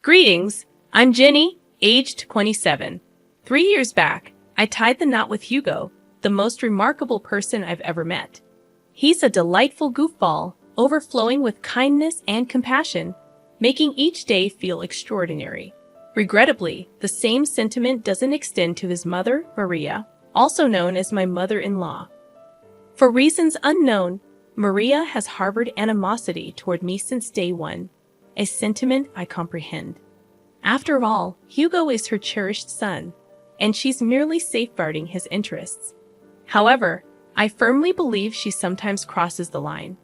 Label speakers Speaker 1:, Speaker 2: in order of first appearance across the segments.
Speaker 1: Greetings, I'm Jenny, aged 27. 3 years back, I tied the knot with Hugo, the most remarkable person I've ever met. He's a delightful goofball, overflowing with kindness and compassion, making each day feel extraordinary. Regrettably, the same sentiment doesn't extend to his mother, Maria, also known as my mother-in-law. For reasons unknown, Maria has harbored animosity toward me since day one, a sentiment I comprehend. After all, Hugo is her cherished son, and she's merely safeguarding his interests. However, I firmly believe she sometimes crosses the line.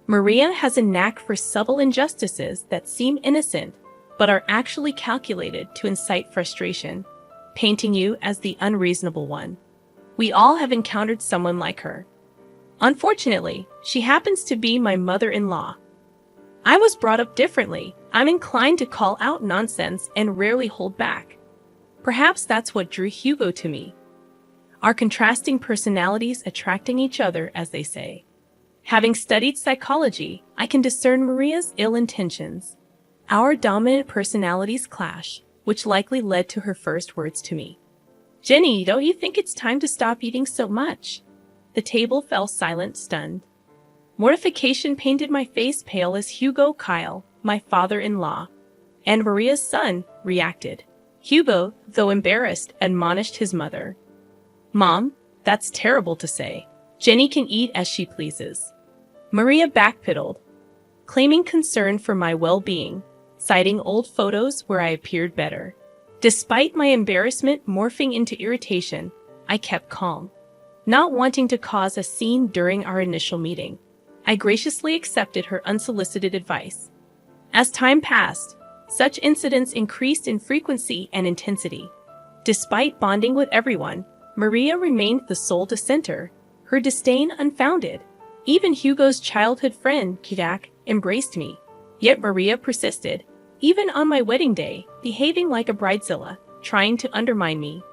Speaker 1: Maria has a knack for subtle injustices that seem innocent, but are actually calculated to incite frustration, painting you as the unreasonable one. We all have encountered someone like her. Unfortunately, she happens to be my mother-in-law. I was brought up differently. I'm inclined to call out nonsense and rarely hold back. Perhaps that's what drew Hugo to me. Our contrasting personalities attracting each other, as they say. Having studied psychology, I can discern Maria's ill intentions. Our dominant personalities clash, which likely led to her first words to me. "Jenny, don't you think it's time to stop eating so much?" The table fell silent, stunned. Mortification painted my face pale as Hugo Kyle, my father-in-law, and Maria's son, reacted. Hugo, though embarrassed, admonished his mother. "Mom, that's terrible to say. Jenny can eat as she pleases." Maria backpedaled, claiming concern for my well-being, citing old photos where I appeared better. Despite my embarrassment morphing into irritation, I kept calm, not wanting to cause a scene during our initial meeting. I graciously accepted her unsolicited advice. As time passed, such incidents increased in frequency and intensity. Despite bonding with everyone, Maria remained the sole dissenter, her disdain unfounded. Even Hugo's childhood friend, Jack, embraced me. Yet Maria persisted, even on my wedding day, behaving like a bridezilla, trying to undermine me.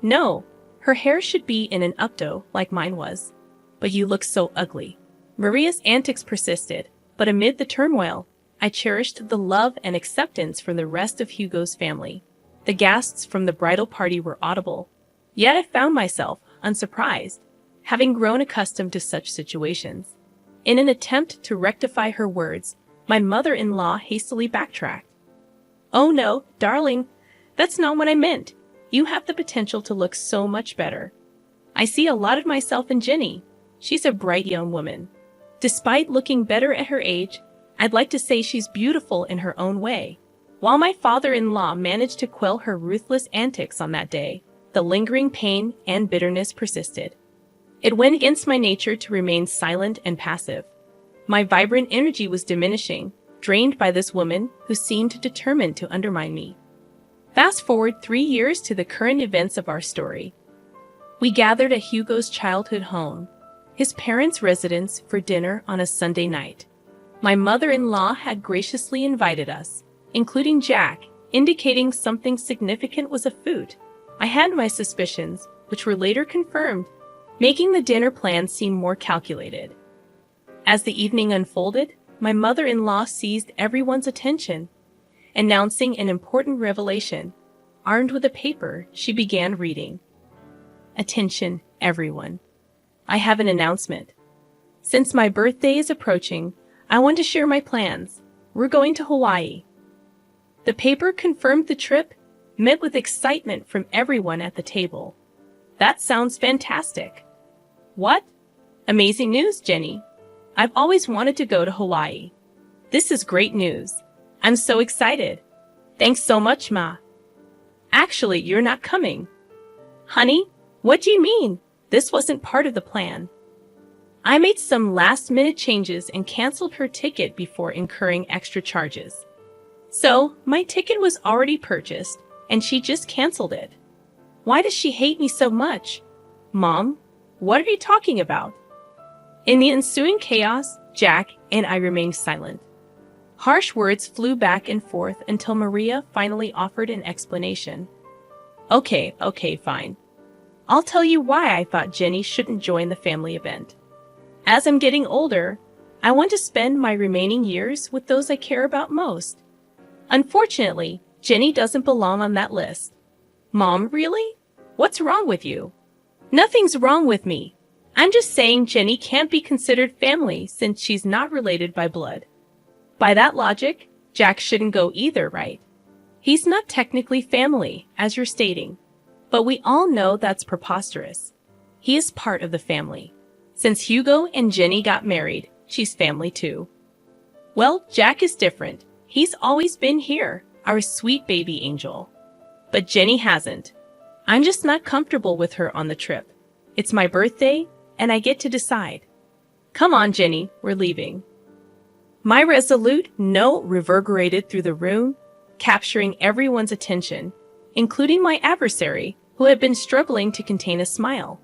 Speaker 1: "No, her hair should be in an updo like mine was. But you look so ugly." Maria's antics persisted, but amid the turmoil, I cherished the love and acceptance from the rest of Hugo's family. The gasps from the bridal party were audible. Yet I found myself, unsurprised, having grown accustomed to such situations. In an attempt to rectify her words, my mother-in-law hastily backtracked. "Oh no, darling, that's not what I meant. You have the potential to look so much better. I see a lot of myself in Jenny. She's a bright young woman. Despite looking better at her age, I'd like to say she's beautiful in her own way." While my father-in-law managed to quell her ruthless antics on that day, the lingering pain and bitterness persisted. It went against my nature to remain silent and passive. My vibrant energy was diminishing, drained by this woman who seemed determined to undermine me. Fast forward 3 years to the current events of our story. We gathered at Hugo's childhood home, his parents' residence, for dinner on a Sunday night. My mother-in-law had graciously invited us, including Jack, indicating something significant was afoot. I had my suspicions, which were later confirmed, making the dinner plan seem more calculated. As the evening unfolded, my mother-in-law seized everyone's attention, announcing an important revelation. Armed with a paper, she began reading. "Attention, everyone. I have an announcement. Since my birthday is approaching, I want to share my plans. We're going to Hawaii." The paper confirmed the trip, met with excitement from everyone at the table. "That sounds fantastic." "What? Amazing news, Jenny. I've always wanted to go to Hawaii. This is great news. I'm so excited. Thanks so much, Ma." "Actually, you're not coming." "Honey, what do you mean? This wasn't part of the plan." I made some last-minute changes and canceled her ticket before incurring extra charges. So, my ticket was already purchased, and she just canceled it. Why does she hate me so much? "Mom, what are you talking about?" In the ensuing chaos, Jack and I remained silent. Harsh words flew back and forth until Maria finally offered an explanation. Okay, fine. I'll tell you why I thought Jenny shouldn't join the family event. As I'm getting older, I want to spend my remaining years with those I care about most. Unfortunately, Jenny doesn't belong on that list. Mom, really? What's wrong with you? Nothing's wrong with me. I'm just saying Jenny can't be considered family since she's not related by blood. By that logic, Jack shouldn't go either, right? He's not technically family, as you're stating. But we all know that's preposterous. He is part of the family. Since Hugo and Jenny got married, she's family too. Well, Jack is different. He's always been here, our sweet baby angel. But Jenny hasn't. I'm just not comfortable with her on the trip. It's my birthday, and I get to decide. Come on, Jenny, we're leaving. My resolute no reverberated through the room, capturing everyone's attention, including my adversary, who had been struggling to contain a smile.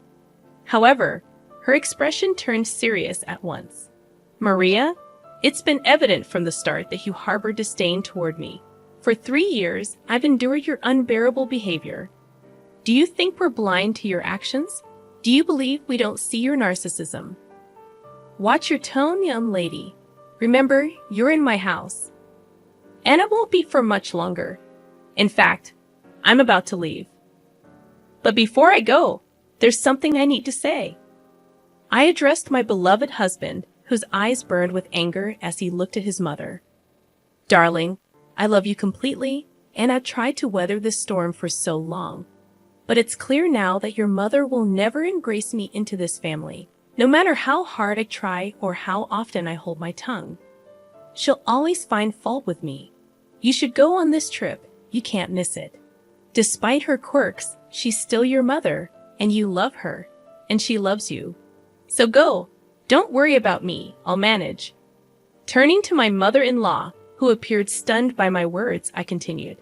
Speaker 1: However, her expression turned serious at once. Maria, it's been evident from the start that you harbor disdain toward me. For 3 years, I've endured your unbearable behavior. Do you think we're blind to your actions? Do you believe we don't see your narcissism? Watch your tone, young lady. Remember, you're in my house. And it won't be for much longer. In fact, I'm about to leave. But before I go, there's something I need to say. I addressed my beloved husband, whose eyes burned with anger as he looked at his mother. Darling, I love you completely, and I've tried to weather this storm for so long. But it's clear now that your mother will never embrace me into this family, no matter how hard I try or how often I hold my tongue. She'll always find fault with me. You should go on this trip. You can't miss it. Despite her quirks, she's still your mother, and you love her, and she loves you. So go. Don't worry about me. I'll manage. Turning to my mother-in-law, who appeared stunned by my words, I continued.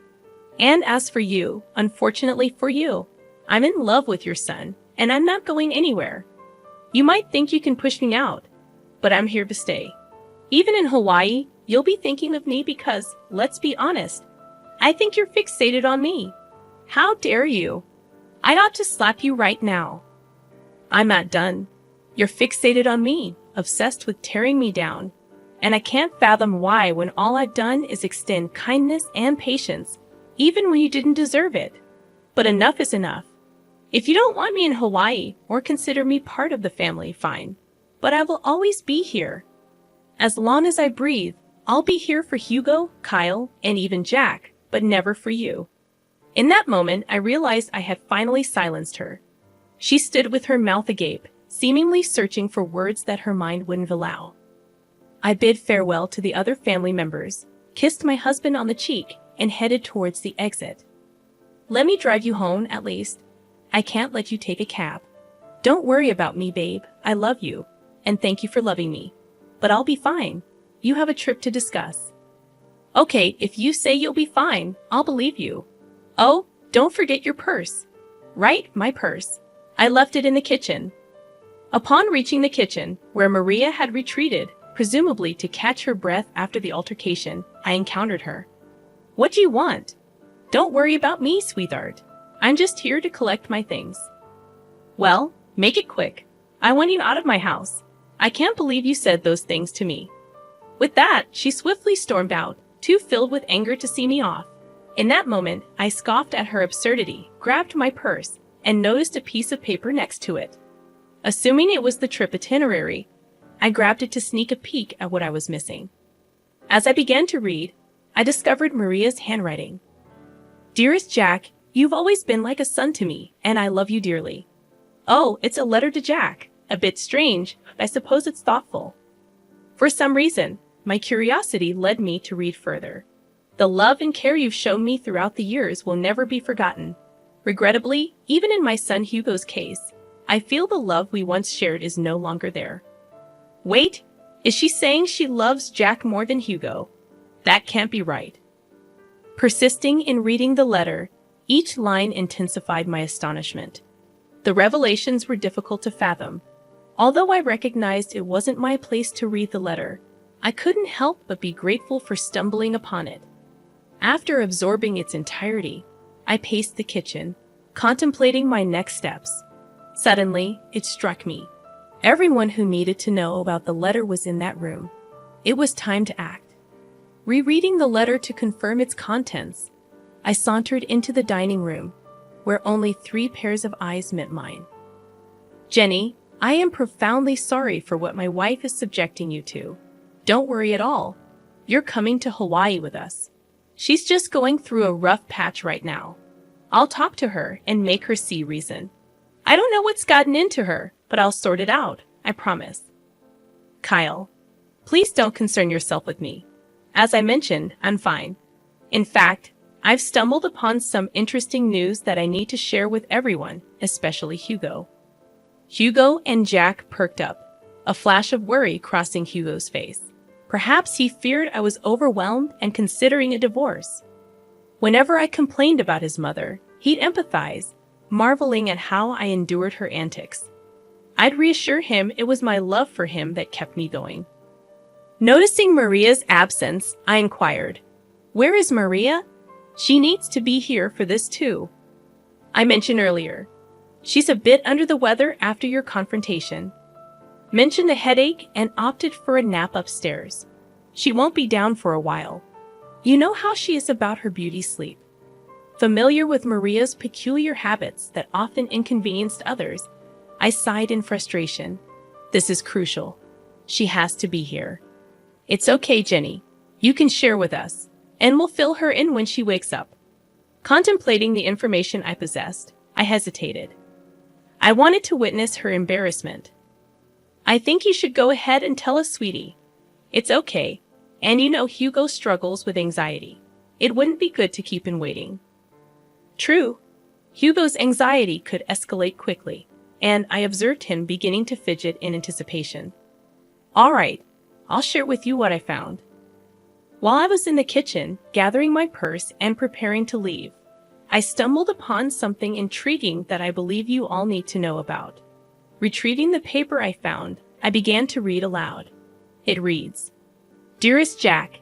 Speaker 1: And as for you, unfortunately for you, I'm in love with your son, and I'm not going anywhere. You might think you can push me out, but I'm here to stay. Even in Hawaii, you'll be thinking of me because, let's be honest, I think you're fixated on me. How dare you? I ought to slap you right now. I'm not done. You're fixated on me, obsessed with tearing me down. And I can't fathom why when all I've done is extend kindness and patience, even when you didn't deserve it. But enough is enough. If you don't want me in Hawaii or consider me part of the family, fine. But I will always be here. As long as I breathe, I'll be here for Hugo, Kyle, and even Jack, but never for you. In that moment, I realized I had finally silenced her. She stood with her mouth agape, seemingly searching for words that her mind wouldn't allow. I bid farewell to the other family members, kissed my husband on the cheek, and headed towards the exit. Let me drive you home, at least. I can't let you take a cab. Don't worry about me, babe. I love you, and thank you for loving me. But I'll be fine. You have a trip to discuss. Okay, if you say you'll be fine, I'll believe you. Oh, don't forget your purse. Right, my purse. I left it in the kitchen. Upon reaching the kitchen, where Maria had retreated, presumably to catch her breath after the altercation, I encountered her. What do you want? Don't worry about me, sweetheart. I'm just here to collect my things. Well, make it quick. I want you out of my house. I can't believe you said those things to me. With that, she swiftly stormed out, too filled with anger to see me off. In that moment, I scoffed at her absurdity, grabbed my purse, and noticed a piece of paper next to it. Assuming it was the trip itinerary, I grabbed it to sneak a peek at what I was missing. As I began to read, I discovered Maria's handwriting. Dearest Jack, you've always been like a son to me, and I love you dearly. Oh, it's a letter to Jack. A bit strange, but I suppose it's thoughtful. For some reason, my curiosity led me to read further. The love and care you've shown me throughout the years will never be forgotten. Regrettably, even in my son Hugo's case, I feel the love we once shared is no longer there. Wait, is she saying she loves Jack more than Hugo? That can't be right. Persisting in reading the letter, each line intensified my astonishment. The revelations were difficult to fathom. Although I recognized it wasn't my place to read the letter, I couldn't help but be grateful for stumbling upon it. After absorbing its entirety, I paced the kitchen, contemplating my next steps. Suddenly, it struck me. Everyone who needed to know about the letter was in that room. It was time to act. Rereading the letter to confirm its contents, I sauntered into the dining room, where only 3 pairs of eyes met mine. Jenny, I am profoundly sorry for what my wife is subjecting you to. Don't worry at all. You're coming to Hawaii with us. She's just going through a rough patch right now. I'll talk to her and make her see reason. I don't know what's gotten into her, but I'll sort it out, I promise. Kyle, please don't concern yourself with me. As I mentioned, I'm fine. In fact, I've stumbled upon some interesting news that I need to share with everyone, especially Hugo. Hugo and Jack perked up, a flash of worry crossing Hugo's face. Perhaps he feared I was overwhelmed and considering a divorce. Whenever I complained about his mother, he'd empathize, marveling at how I endured her antics. I'd reassure him it was my love for him that kept me going. Noticing Maria's absence, I inquired, "Where is Maria? She needs to be here for this too." I mentioned earlier, she's a bit under the weather after your confrontation. Mentioned a headache and opted for a nap upstairs. She won't be down for a while. You know how she is about her beauty sleep. Familiar with Maria's peculiar habits that often inconvenienced others, I sighed in frustration. This is crucial. She has to be here. It's okay, Jenny. You can share with us, and we'll fill her in when she wakes up. Contemplating the information I possessed, I hesitated. I wanted to witness her embarrassment. I think you should go ahead and tell us, sweetie. It's okay, and you know Hugo struggles with anxiety. It wouldn't be good to keep him waiting. True, Hugo's anxiety could escalate quickly, and I observed him beginning to fidget in anticipation. All right, I'll share with you what I found. While I was in the kitchen, gathering my purse and preparing to leave, I stumbled upon something intriguing that I believe you all need to know about. Retrieving the paper I found, I began to read aloud. It reads, "Dearest Jack,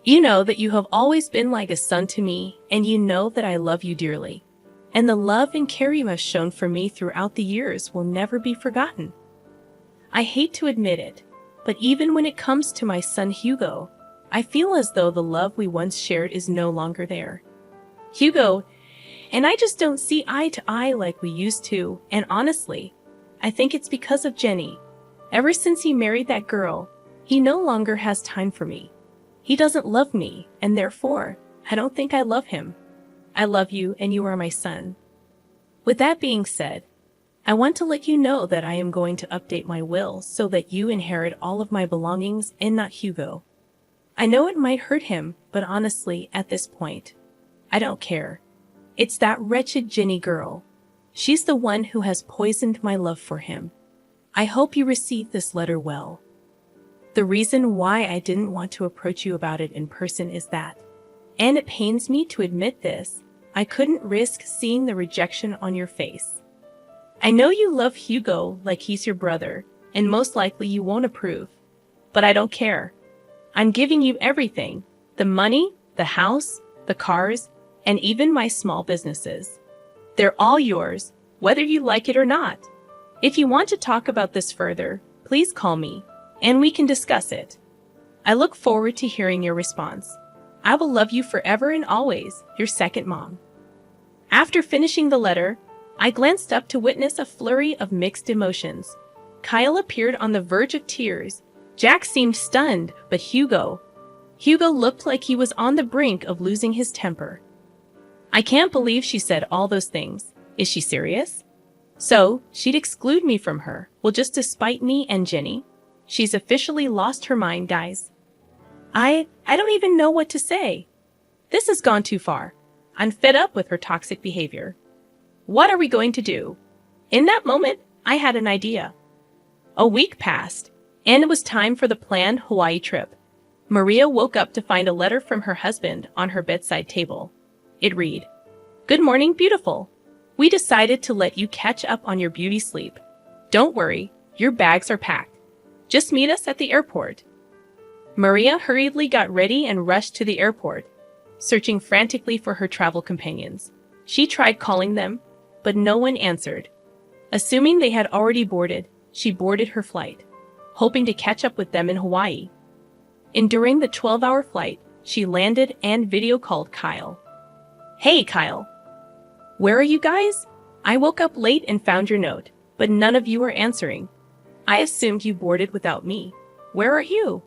Speaker 1: you know that you have always been like a son to me, and you know that I love you dearly. And the love and care you have shown for me throughout the years will never be forgotten. I hate to admit it, but even when it comes to my son Hugo, I feel as though the love we once shared is no longer there. Hugo and I just don't see eye to eye like we used to, and honestly, I think it's because of Jenny. Ever since he married that girl, he no longer has time for me. He doesn't love me, and therefore, I don't think I love him. I love you, and you are my son. With that being said, I want to let you know that I am going to update my will so that you inherit all of my belongings and not Hugo. I know it might hurt him, but honestly, at this point, I don't care. It's that wretched Jenny girl. She's the one who has poisoned my love for him. I hope you receive this letter well. The reason why I didn't want to approach you about it in person is that, and it pains me to admit this, I couldn't risk seeing the rejection on your face. I know you love Hugo like he's your brother, and most likely you won't approve. But I don't care. I'm giving you everything. The money, the house, the cars, and even my small businesses. They're all yours, whether you like it or not. If you want to talk about this further, please call me, and we can discuss it. I look forward to hearing your response. I will love you forever and always, your second mom." After finishing the letter, I glanced up to witness a flurry of mixed emotions. Kyle appeared on the verge of tears. Jack seemed stunned, but Hugo looked like he was on the brink of losing his temper. I can't believe she said all those things. Is she serious? So, she'd exclude me from her, well, just to spite me and Jenny? She's officially lost her mind, guys. I don't even know what to say. This has gone too far. I'm fed up with her toxic behavior. What are we going to do? In that moment, I had an idea. A week passed, and it was time for the planned Hawaii trip. Maria woke up to find a letter from her husband on her bedside table. It read, "Good morning, beautiful. We decided to let you catch up on your beauty sleep. Don't worry, your bags are packed. Just meet us at the airport." Maria hurriedly got ready and rushed to the airport, searching frantically for her travel companions. She tried calling them, but no one answered. Assuming they had already boarded, she boarded her flight, hoping to catch up with them in Hawaii. During the 12-hour flight, she landed and video called Kyle. Hey, Kyle. Where are you guys? I woke up late and found your note, but none of you are answering. I assumed you boarded without me. Where are you?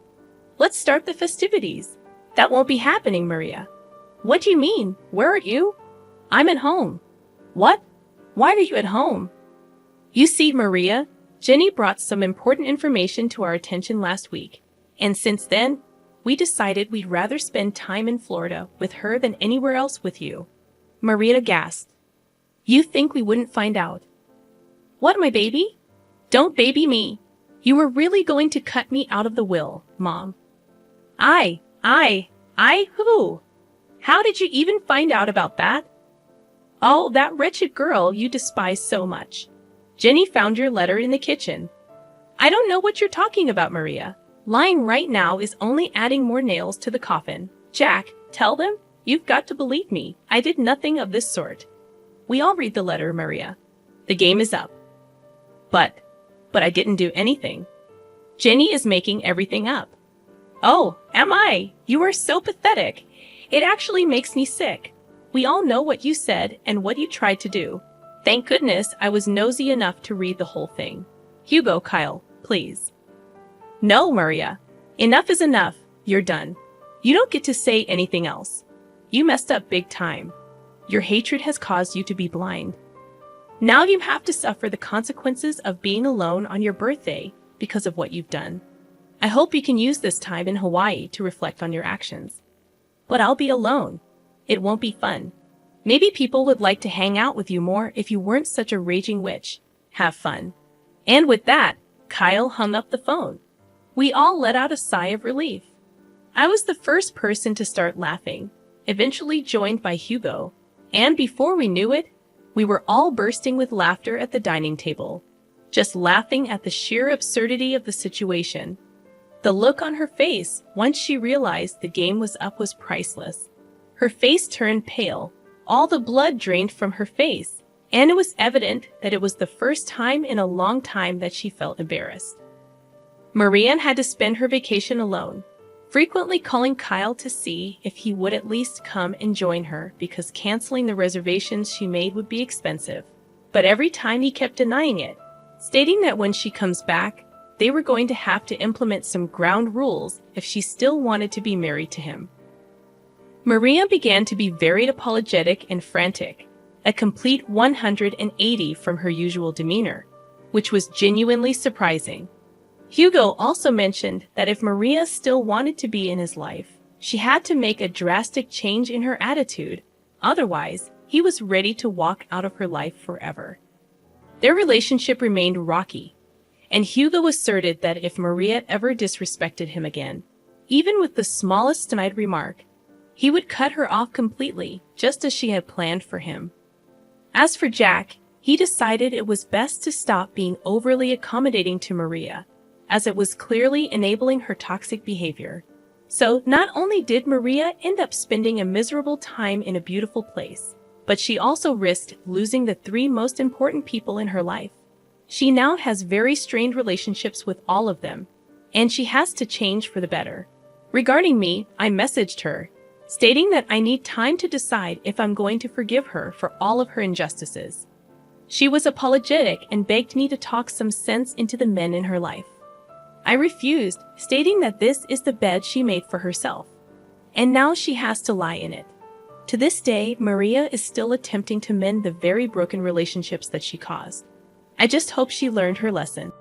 Speaker 1: Let's start the festivities. That won't be happening, Maria. What do you mean? Where are you? I'm at home. What? Why are you at home? You see, Maria, Jenny brought some important information to our attention last week, and since then, we decided we'd rather spend time in Florida with her than anywhere else with you. Maria gasped. You think we wouldn't find out? What, my baby? Don't baby me. You were really going to cut me out of the will, Mom. Who? How did you even find out about that? Oh, that wretched girl you despise so much. Jenny found your letter in the kitchen. I don't know what you're talking about, Maria. Lying right now is only adding more nails to the coffin. Jack, tell them, you've got to believe me. I did nothing of this sort. We all read the letter, Maria. The game is up. But I didn't do anything. Jenny is making everything up. Oh, am I? You are so pathetic. It actually makes me sick. We all know what you said and what you tried to do. Thank goodness I was nosy enough to read the whole thing. Hugo, Kyle, please. No, Maria. Enough is enough. You're done. You don't get to say anything else. You messed up big time. Your hatred has caused you to be blind. Now you have to suffer the consequences of being alone on your birthday because of what you've done. I hope you can use this time in Hawaii to reflect on your actions. But I'll be alone. It won't be fun. Maybe people would like to hang out with you more if you weren't such a raging witch. Have fun. And with that, Kyle hung up the phone. We all let out a sigh of relief. I was the first person to start laughing, eventually joined by Hugo, and before we knew it, we were all bursting with laughter at the dining table, just laughing at the sheer absurdity of the situation. The look on her face once she realized the game was up was priceless. Her face turned pale, all the blood drained from her face, and it was evident that it was the first time in a long time that she felt embarrassed. Marianne had to spend her vacation alone, frequently calling Kyle to see if he would at least come and join her because canceling the reservations she made would be expensive. But every time he kept denying it, stating that when she comes back, they were going to have to implement some ground rules if she still wanted to be married to him. Maria began to be very apologetic and frantic, a complete 180 from her usual demeanor, which was genuinely surprising. Hugo also mentioned that if Maria still wanted to be in his life, she had to make a drastic change in her attitude, otherwise, he was ready to walk out of her life forever. Their relationship remained rocky, and Hugo asserted that if Maria ever disrespected him again, even with the smallest snide remark, he would cut her off completely, just as she had planned for him. As for Jack, he decided it was best to stop being overly accommodating to Maria, as it was clearly enabling her toxic behavior. So not only did Maria end up spending a miserable time in a beautiful place, but she also risked losing the three most important people in her life. She now has very strained relationships with all of them, and she has to change for the better. Regarding me, I messaged her, stating that I need time to decide if I'm going to forgive her for all of her injustices. She was apologetic and begged me to talk some sense into the men in her life. I refused, stating that this is the bed she made for herself, and now she has to lie in it. To this day, Maria is still attempting to mend the very broken relationships that she caused. I just hope she learned her lesson.